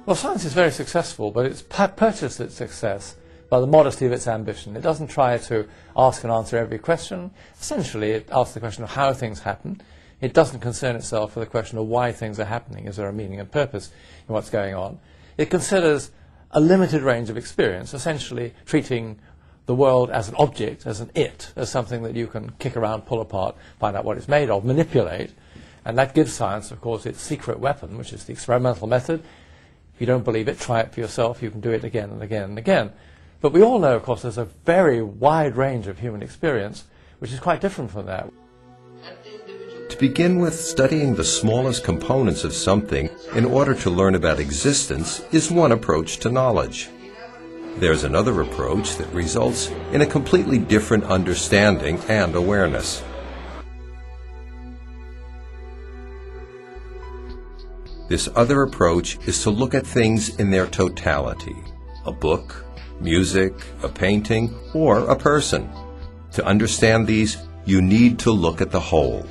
Well, science is very successful, but it's purchased its success by the modesty of its ambition. It doesn't try to ask and answer every question. Essentially, it asks the question of how things happen. It doesn't concern itself with the question of why things are happening. Is there a meaning and purpose in what's going on? It considers a limited range of experience, essentially treating the world as an object, as an it, as something that you can kick around, pull apart, find out what it's made of, manipulate. And that gives science, of course, its secret weapon, which is the experimental method. If you don't believe it, try it for yourself. You can do it again and again and again. But we all know, of course, there's a very wide range of human experience, which is quite different from that. To begin with, studying the smallest components of something in order to learn about existence is one approach to knowledge. There's another approach that results in a completely different understanding and awareness. This other approach is to look at things in their totality: a book, music, a painting, or a person. To understand these, you need to look at the whole.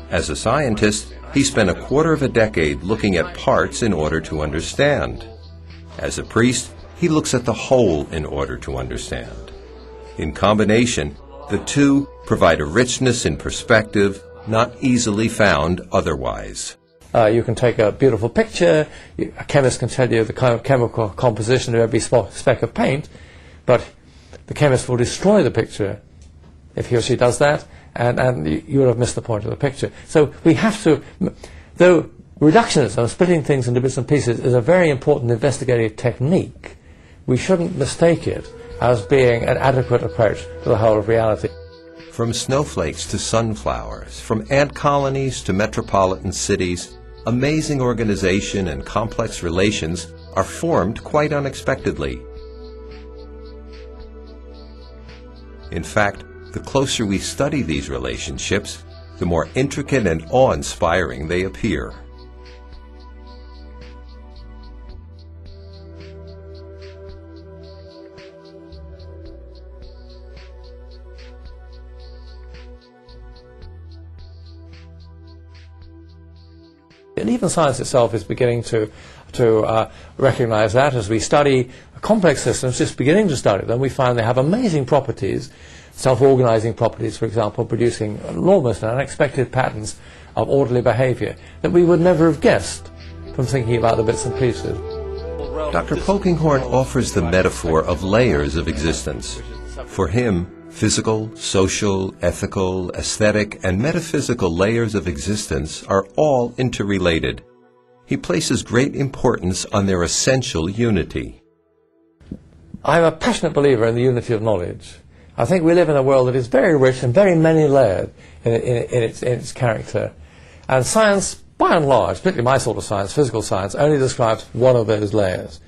As a scientist, he spent a quarter of a decade looking at parts in order to understand. As a priest, he looks at the whole in order to understand. In combination, the two provide a richness in perspective not easily found otherwise. You can take a beautiful picture, a chemist can tell you the kind of chemical composition of every speck of paint, but the chemist will destroy the picture if he or she does that, and you will have missed the point of the picture. So we have to, though reductionism, splitting things into bits and pieces, is a very important investigative technique, we shouldn't mistake it as being an adequate approach to the whole of reality. From snowflakes to sunflowers, from ant colonies to metropolitan cities, amazing organization and complex relations are formed quite unexpectedly. In fact, the closer we study these relationships, the more intricate and awe-inspiring they appear. And even science itself is beginning to recognize that. As we study complex systems, just beginning to study them, we find they have amazing properties, self-organizing properties, for example, producing enormous and unexpected patterns of orderly behavior that we would never have guessed from thinking about the bits and pieces. Dr. Polkinghorne offers the metaphor of layers of existence. For him, physical, social, ethical, aesthetic, and metaphysical layers of existence are all interrelated. He places great importance on their essential unity. I'm a passionate believer in the unity of knowledge. I think we live in a world that is very rich and very many-layered in its character. And science, by and large, particularly my sort of science, physical science, only describes one of those layers.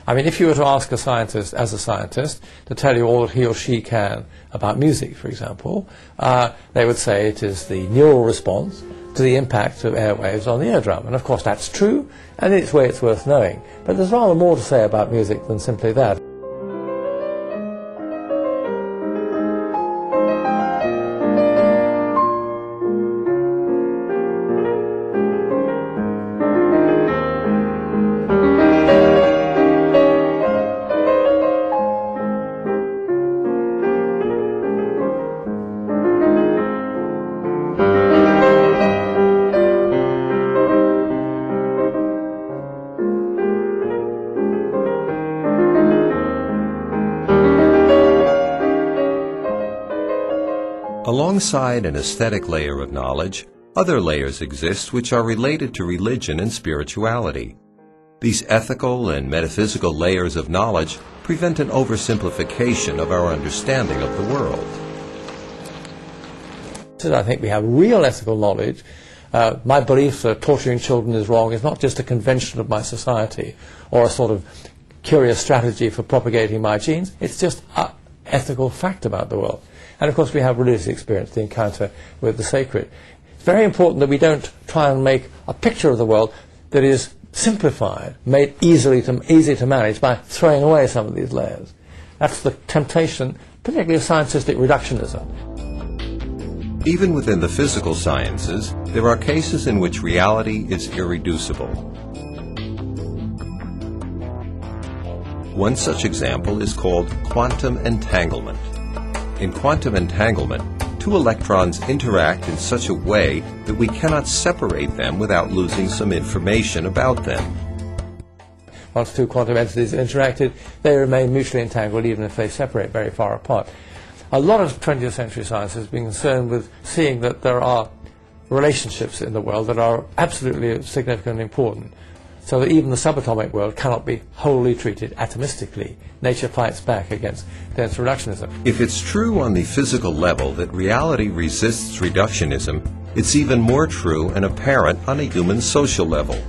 I mean, if you were to ask a scientist, as a scientist, to tell you all that he or she can about music, for example, they would say it is the neural response to the impact of airwaves on the eardrum. And of course that's true, and in its way it's worth knowing. But there's rather more to say about music than simply that. Alongside an aesthetic layer of knowledge, other layers exist which are related to religion and spirituality. These ethical and metaphysical layers of knowledge prevent an oversimplification of our understanding of the world. I think we have real ethical knowledge. My belief that torturing children is wrong is not just a convention of my society or a sort of curious strategy for propagating my genes. It's just an ethical fact about the world. And of course we have religious experience, the encounter with the sacred. It's very important that we don't try and make a picture of the world that is simplified, made easy to manage by throwing away some of these layers. That's the temptation, particularly of scientific reductionism. Even within the physical sciences, there are cases in which reality is irreducible. One such example is called quantum entanglement. In quantum entanglement, two electrons interact in such a way that we cannot separate them without losing some information about them. Once two quantum entities interacted, they remain mutually entangled even if they separate very far apart. A lot of 20th century science has been concerned with seeing that there are relationships in the world that are absolutely significant and important, so that even the subatomic world cannot be wholly treated atomistically. Nature fights back against dense reductionism. If it's true on the physical level that reality resists reductionism, it's even more true and apparent on a human social level.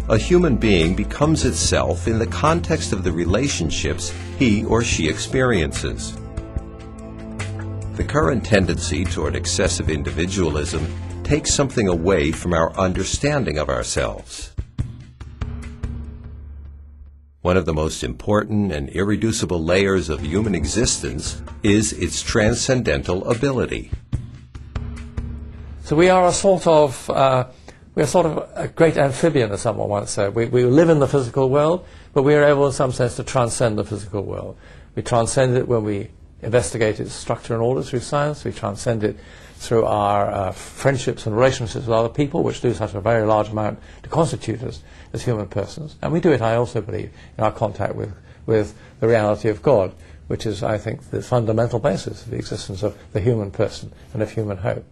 A human being becomes itself in the context of the relationships he or she experiences. The current tendency toward excessive individualism takes something away from our understanding of ourselves. One of the most important and irreducible layers of human existence is its transcendental ability. So we are a sort of a great amphibian, as someone once said. We live in the physical world, but we are able in some sense to transcend the physical world. We transcend it when we investigate its structure and order through science. We transcend it through our friendships and relationships with other people, which do such a very large amount to constitute us as human persons. And we do it, I also believe, in our contact with the reality of God, which is, I think, the fundamental basis of the existence of the human person and of human hope.